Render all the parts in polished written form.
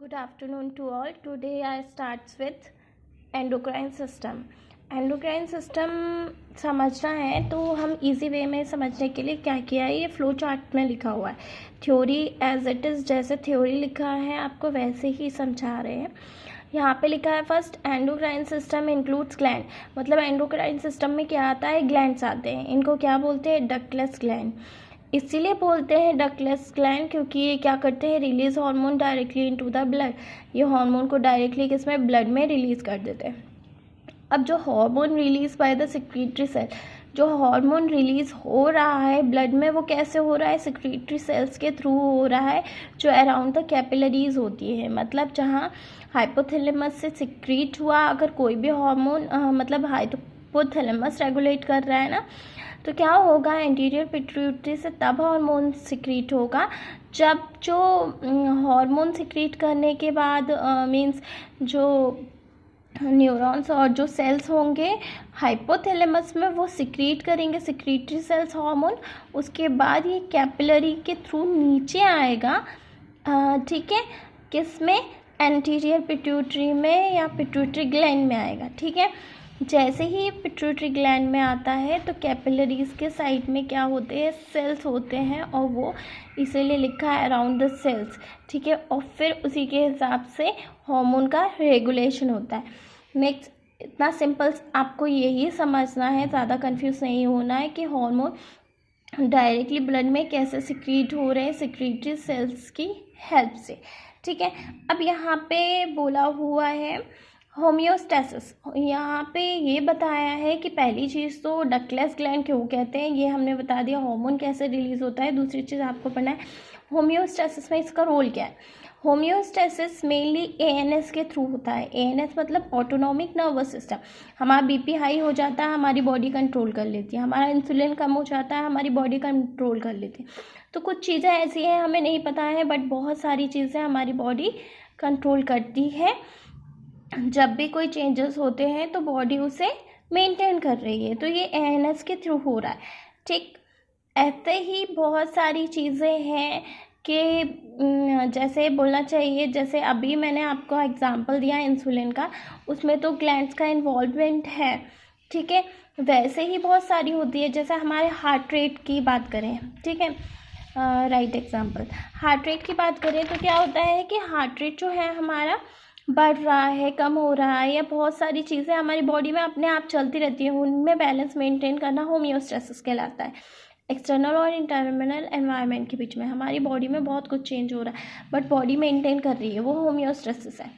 Good afternoon to all. Today I starts with endocrine system. Endocrine system समझना है तो हम इजी वे में समझने के लिए क्या किया है, ये फ्लो चार्ट में लिखा हुआ है. थ्योरी एज इट इज़, जैसे थ्योरी लिखा है आपको वैसे ही समझा रहे हैं. यहाँ पे लिखा है first, endocrine system includes gland. मतलब एंडोक्राइन सिस्टम में क्या आता है, ग्लैंड्स आते हैं. इनको क्या बोलते हैं, डक्टलेस ग्लैंड. इसीलिए बोलते हैं डक्टलेस ग्लैंड क्योंकि ये क्या करते हैं, release hormone directly into the blood. ये हार्मोन को डायरेक्टली किसमें, ब्लड में रिलीज कर देते हैं. अब जो hormone release by the secretory cell, जो हार्मोन रिलीज हो रहा है ब्लड में, वो कैसे हो रहा है, सिक्रीटरी सेल्स के थ्रू हो रहा है जो अराउंड द कैपिलरीज होती है. मतलब जहाँ हाइपोथैलेमस से सिक्रीट हुआ अगर कोई भी हार्मोन, मतलब हाइपोथैलेमस रेगुलेट कर रहा है ना, तो क्या होगा, एंटीरियर पिट्यूटरी से तब हार्मोन सिक्रीट होगा जब जो हार्मोन सिक्रीट करने के बाद मींस जो न्यूरॉन्स और जो सेल्स होंगे हाइपोथैलेमस में वो सिक्रीट करेंगे सिक्रीटरी सेल्स हार्मोन. उसके बाद ये कैपिलरी के थ्रू नीचे आएगा. ठीक है, किस में, एंटीरियर पिट्यूटरी में या पिट्यूटरी ग्लैंड में आएगा. ठीक है, जैसे ही पिट्यूटरी ग्लैंड में आता है तो कैपिलरीज के साइड में क्या होते हैं, सेल्स होते हैं, और वो इसीलिए लिखा है अराउंड द सेल्स. ठीक है, और फिर उसी के हिसाब से हार्मोन का रेगुलेशन होता है. नेक्स्ट, इतना सिंपल आपको यही समझना है, ज़्यादा कंफ्यूज नहीं होना है कि हार्मोन डायरेक्टली ब्लड में कैसे सिक्रीट हो रहे हैं सिक्रीटरी सेल्स की हेल्प से. ठीक है, अब यहाँ पे बोला हुआ है होम्योस्टेसिस. यहाँ पे ये बताया है कि पहली चीज़ तो डक्टलेस ग्लैंड क्यों कहते हैं ये हमने बता दिया, हार्मोन कैसे रिलीज होता है. दूसरी चीज़ आपको पढ़ना है होम्योस्टेसिस में इसका रोल क्या है. होम्योस्टेसिस मेनली एएनएस के थ्रू होता है. एएनएस मतलब ऑटोनॉमिक नर्वस सिस्टम. हमारा बीपी हाई हो जाता है, हमारी बॉडी कंट्रोल कर लेती है. हमारा इंसुलिन कम हो जाता है, हमारी बॉडी कंट्रोल कर लेती है. तो कुछ चीज़ें ऐसी हैं हमें नहीं पता है, बट बहुत सारी चीज़ें हमारी बॉडी कंट्रोल करती है. जब भी कोई चेंजेस होते हैं तो बॉडी उसे मेंटेन कर रही है, तो ये एएनएस के थ्रू हो रहा है. ठीक, ऐसे ही बहुत सारी चीज़ें हैं कि जैसे बोलना चाहिए, जैसे अभी मैंने आपको एग्जांपल दिया इंसुलिन का, उसमें तो ग्लैंड्स का इन्वॉल्वमेंट है. ठीक है, वैसे ही बहुत सारी होती है. जैसे हमारे हार्ट रेट की बात करें, ठीक है, राइट एग्जांपल, हार्ट रेट की बात करें तो क्या होता है कि हार्ट रेट जो है हमारा बढ़ रहा है, कम हो रहा है, या बहुत सारी चीज़ें हमारी बॉडी में अपने आप चलती रहती हैं, उनमें बैलेंस मेंटेन करना होम्योस्टेसिस कहलाता है. एक्सटर्नल और इंटरनल एनवायरनमेंट के बीच में हमारी बॉडी में बहुत कुछ चेंज हो रहा है बट बॉडी मेंटेन कर रही है, वो होम्योस्टेसिस है.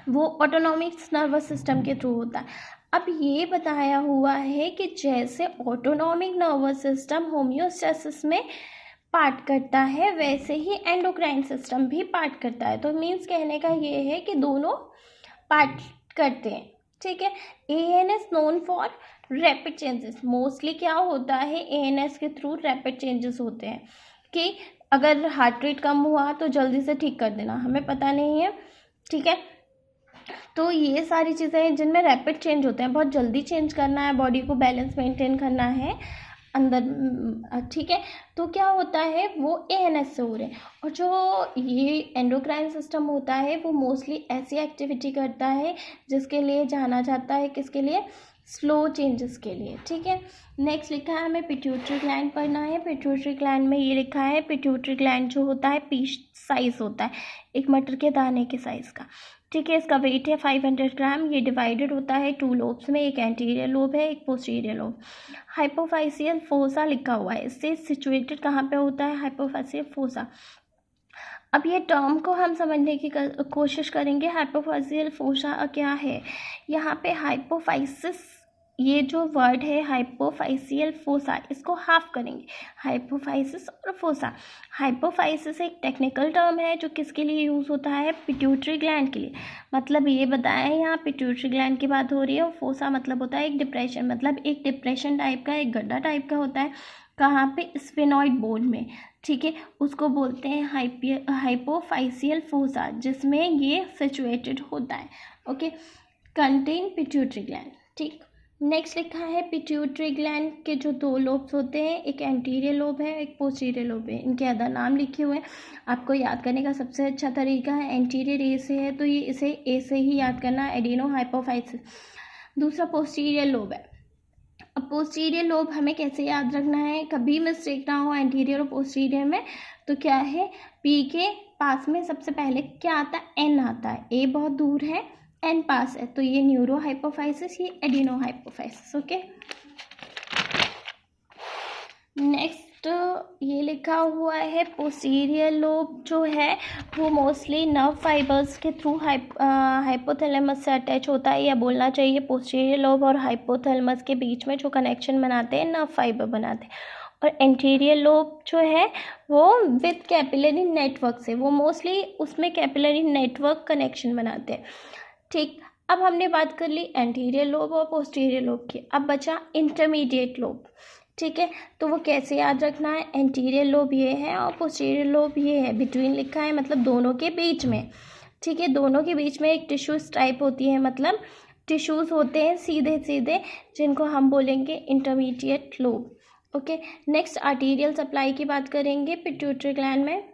वो ऑटोनॉमिक नर्वस सिस्टम के थ्रू होता है. अब ये बताया हुआ है कि जैसे ऑटोनॉमिक नर्वस सिस्टम होम्योस्टेसिस में पार्ट करता है वैसे ही एंडोक्राइन सिस्टम भी पार्ट करता है. तो मीन्स कहने का ये है कि दोनों पार्ट करते हैं. ठीक है, ANS known for rapid changes. Mostly क्या होता है, एएनएस के थ्रू रैपिड चेंजेस होते हैं कि अगर हार्ट रेट कम हुआ तो जल्दी से ठीक कर देना, हमें पता नहीं है. ठीक है, तो ये सारी चीज़ें हैं जिनमें रैपिड चेंज होते हैं, बहुत जल्दी चेंज करना है, बॉडी को बैलेंस मेंटेन करना है अंदर. ठीक है, तो क्या होता है, वो एएनएस से हो रहे हैं. और जो ये एंडोक्राइन सिस्टम होता है वो मोस्टली ऐसी एक्टिविटी करता है जिसके लिए जाना जाता है, किसके लिए, स्लो चेंजेस के लिए. ठीक है, नेक्स्ट लिखा है हमें पिट्यूटरी ग्लैंड पढ़ना है. पिट्यूटरी ग्लैंड में ये लिखा है, पिट्यूटरी ग्लैंड जो होता है पी साइज होता है, एक मटर के दाने के साइज़ का. ठीक है, इसका वेट है 500 ग्राम. ये डिवाइडेड होता है 2 लोब्स में, एक एंटीरियर लोब है, एक पोस्टीरियर लोब. हाइपोफाइसियल फोसा लिखा हुआ है, इससे सिचुएटेड कहाँ पे होता है, हाइपोफाइसियल फोसा. अब ये टर्म को हम समझने की कोशिश करेंगे. हाइपोफाइसियल फोसा क्या है, यहाँ पे हाइपोफाइसिस, ये जो वर्ड है हाइपोफाइसियल फोसा, इसको हाफ करेंगे, हाइपोफाइसिस और फोसा. हाइपोफाइसिस एक टेक्निकल टर्म है जो किसके लिए यूज़ होता है, पिट्यूटरी ग्लैंड के लिए. मतलब ये बताया है यहाँ पिट्यूटरी ग्लैंड की बात हो रही है. और फोसा मतलब होता है एक डिप्रेशन, मतलब एक डिप्रेशन टाइप का, एक गड्ढा टाइप का होता है. कहाँ पे, स्फेनॉइड बोन में. ठीक है, उसको बोलते हैं हाइपोफाइसियल फोसा, जिसमें ये सिचुएटेड होता है. Okay, contain pituitary gland. ठीक, नेक्स्ट लिखा है पिट्यूटरी ग्लैंड के जो 2 लोब्स होते हैं, एक एंटीरियर लोब है, एक पोस्टीरियर लोब है। इनके अदर नाम लिखे हुए हैं। आपको याद करने का सबसे अच्छा तरीका है, एंटीरियर ए से है तो ये इसे ए से ही याद करना है, एडिनो हाइपोफाइसिस। दूसरा पोस्टीरियर लोब है। अब पोस्टीरियर लोब हमें कैसे याद रखना है, कभी मिस्टेक ना हो एंटीरियर और पोस्टीरियर में। तो क्या है, पी के पास में सबसे पहले क्या आता है, एन आता है। ए बहुत दूर है, एन पास है, तो ये न्यूरो हाइपोफाइसिस, ये एडिनो हाइपोफाइसिस। ओके, नेक्स्ट ये लिखा हुआ है पोस्टीरियर लोब जो है वो मोस्टली नर्व फाइबर्स के थ्रू हाइपोथैलेमस से अटैच होता है, या बोलना चाहिए पोस्टीरियर लोब और हाइपोथैलेमस के बीच में जो कनेक्शन बनाते हैं नर्व फाइबर बनाते हैं। और एंटीरियर लोब जो है वो विद कैपिलरी नेटवर्क से, वो मोस्टली उसमें कैपिलरी नेटवर्क कनेक्शन बनाते हैं। ठीक, अब हमने बात कर ली एंटीरियर लोब और पोस्टीरियर लोब की। अब बचा इंटरमीडिएट लोब। ठीक है, तो वो कैसे याद रखना है, एंटीरियर लोब ये है और पोस्टीरियर लोब ये है, बिटवीन लिखा है मतलब दोनों के बीच में। ठीक है, दोनों के बीच में एक टिश्यूज टाइप होती है, मतलब टिश्यूज होते हैं सीधे सीधे, जिनको हम बोलेंगे intermediate lobe. Okay, next arterial supply की बात करेंगे पिट्यूटरी ग्लैंड में।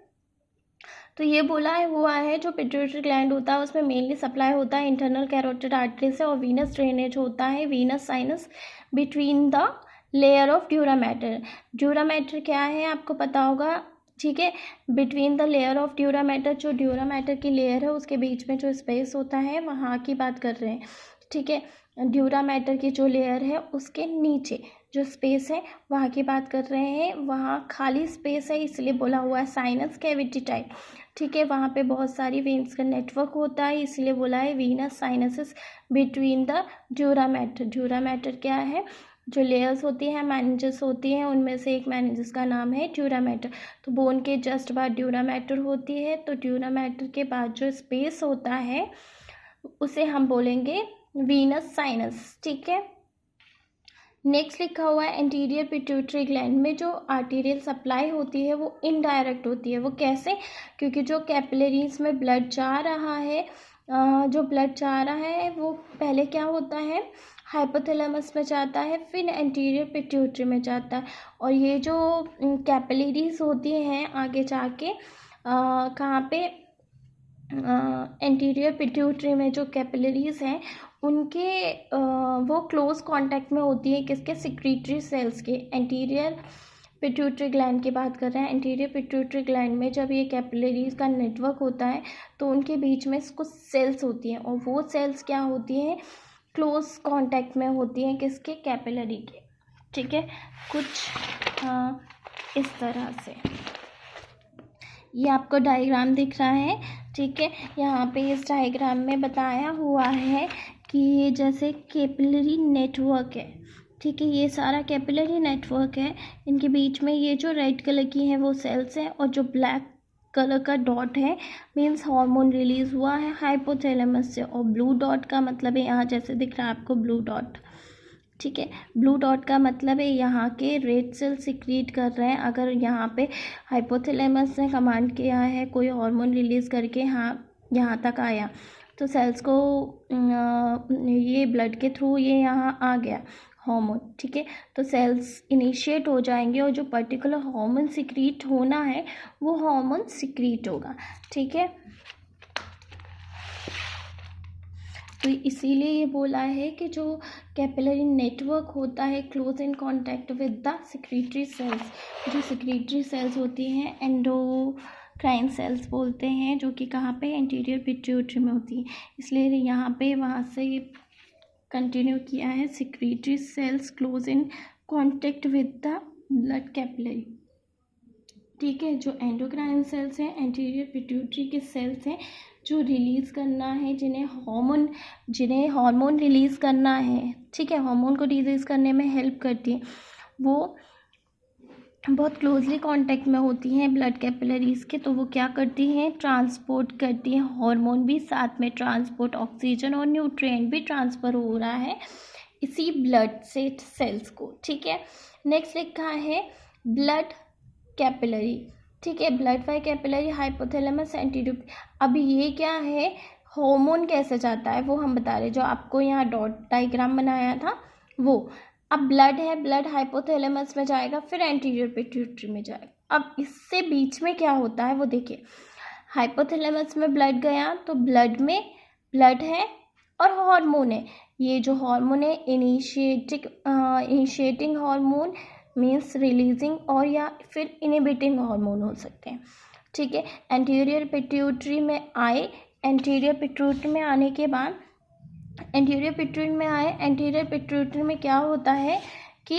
तो ये बोला है हुआ है जो पिट्यूटरी ग्लैंड होता है उसमें मेनली सप्लाई होता है इंटरनल कैरोटिड आर्टरी से, और वीनस ड्रेनेज होता है, Venus sinus between the layer of dura mater. Dura mater क्या है आपको पता होगा, ठीक है, between the layer of dura mater, जो ड्यूरा मैटर की लेयर है उसके बीच में जो स्पेस होता है वहाँ की बात कर रहे हैं। ठीक है, ड्यूरा मैटर की जो लेयर है उसके नीचे जो स्पेस है वहाँ की बात कर रहे हैं, वहाँ खाली स्पेस है इसलिए बोला हुआ है साइनस कैविटी टाइप। ठीक है, वहाँ पे बहुत सारी वेन्स का नेटवर्क होता है इसलिए बोला है Venus sinuses between the dura mater. Dura mater क्या है, जो लेयर्स होती हैं मैनेजेस होती हैं, उनमें से एक मैनेजेस का नाम है ड्यूरा मैटर। तो बोन के जस्ट बाद ड्यूरा मैटर होती है, तो ड्यूरा मैटर के बाद जो स्पेस होता है उसे हम बोलेंगे वीनस साइनस। ठीक है, नेक्स्ट लिखा हुआ है एंटीरियर पिट्यूटरी ग्लैंड में जो आर्टीरियल सप्लाई होती है वो इनडायरेक्ट होती है। वो कैसे, क्योंकि जो कैपिलरीज में ब्लड जा रहा है, जो ब्लड जा रहा है वो पहले क्या होता है, हाइपोथैलेमस में जाता है, फिर एंटीरियर पिट्यूटरी में जाता है। और ये जो कैपिलरीज होती हैं आगे जाके कहाँ पे, एंटीरियर पिट्यूटरी में जो कैपिलरीज हैं उनके वो क्लोज कांटेक्ट में होती है किसके, सिक्रीटरी सेल्स के। एंटीरियर पिट्यूटरी ग्लैंड की बात कर रहे हैं, एंटीरियर पिट्यूटरी ग्लैंड में जब ये कैपिलरीज का नेटवर्क होता है तो उनके बीच में कुछ सेल्स होती हैं, और वो सेल्स क्या होती हैं, क्लोज कांटेक्ट में होती हैं किसके, कैपिलरी के। ठीक है, कुछ इस तरह से ये आपको डायग्राम दिख रहा है। ठीक है, यहाँ पे इस डायग्राम में बताया हुआ है कि ये जैसे कैपिलरी नेटवर्क है। ठीक है, ये सारा कैपिलरी नेटवर्क है, इनके बीच में ये जो रेड कलर की है वो सेल्स हैं, और जो ब्लैक कलर का डॉट है मीन्स हार्मोन रिलीज हुआ है हाइपोथैलेमस से, और ब्लू डॉट का मतलब है यहाँ जैसे दिख रहा है आपको ब्लू डॉट। ठीक है, ब्लू डॉट का मतलब है यहाँ के रेड सेल सिक्रीट कर रहे हैं। अगर यहाँ पे हाइपोथैलेमस ने कमांड किया है कोई हार्मोन रिलीज़ करके, हाँ यहाँ तक आया, तो सेल्स को ये ब्लड के थ्रू ये यहाँ आ गया हार्मोन। ठीक है, तो सेल्स इनिशिएट हो जाएंगे और जो पर्टिकुलर हार्मोन सिक्रीट होना है वो हार्मोन सिक्रीट होगा। ठीक है, तो इसीलिए ये बोला है कि जो कैपिलरी नेटवर्क होता है close in contact with the secretory cells, जो सिक्रीटरी सेल्स होती हैं एंडोक्राइन सेल्स बोलते हैं, जो कि कहाँ पे, एंटीरियर पिट्यूटरी में होती है। इसलिए यहाँ पे वहाँ से कंटिन्यू किया है, secretory cells close in contact with the blood capillary. ठीक है, जो एंडोक्राइन सेल्स हैं एंटीरियर पिट्यूटरी के सेल्स हैं जो रिलीज़ करना है, जिन्हें हार्मोन रिलीज़ करना है। ठीक है, हार्मोन को रिलीज़ करने में हेल्प करती है, वो बहुत क्लोजली कांटेक्ट में होती हैं ब्लड कैपिलरीज के। तो वो क्या करती हैं, ट्रांसपोर्ट करती हैं हार्मोन भी, साथ में ट्रांसपोर्ट ऑक्सीजन और न्यूट्रिएंट भी ट्रांसफ़र हो रहा है इसी ब्लड से सेल्स को। ठीक है, नेक्स्ट लिखा है ब्लड कैपिलरी। ठीक है, ब्लड वाई कैपिलरी हाइपोथैलेमस एंटीरियर। अब ये क्या है, हार्मोन कैसे जाता है वो हम बता रहे, जो आपको यहाँ डॉट डायग्राम बनाया था वो। अब ब्लड है, ब्लड हाइपोथैलेमस में जाएगा, फिर एंटीरियर पिट्यूटरी में जाएगा। अब इससे बीच में क्या होता है वो देखिए, हाइपोथैलेमस में ब्लड गया तो ब्लड में ब्लड है और हार्मोन है। ये जो हार्मोन है इनिशिएटिंग हार्मोन मीन्स रिलीजिंग, और या फिर इनिबिटिंग हार्मोन हो सकते हैं, ठीक है। एंटीरियर पिट्यूटरी में आए, एंटीरियर पिट्यूटरी में आने के बाद एंटीरियर पिट्यूटरी में क्या होता है कि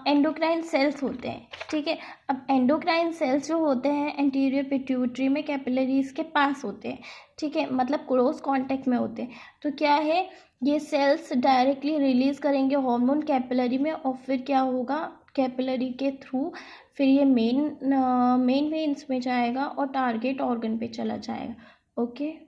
एंडोक्राइन सेल्स होते हैं, ठीक है। अब एंडोक्राइन सेल्स जो होते हैं एंटीरियर पिट्यूटरी में कैपिलरीज के पास होते हैं, ठीक है, मतलब क्लोज कांटेक्ट में होते हैं। तो क्या है, ये सेल्स डायरेक्टली रिलीज करेंगे हार्मोन कैपिलरी में, और फिर क्या होगा, कैपिलरी के थ्रू फिर ये मेन वेन्स में जाएगा और टारगेट ऑर्गन पे चला जाएगा। ओके।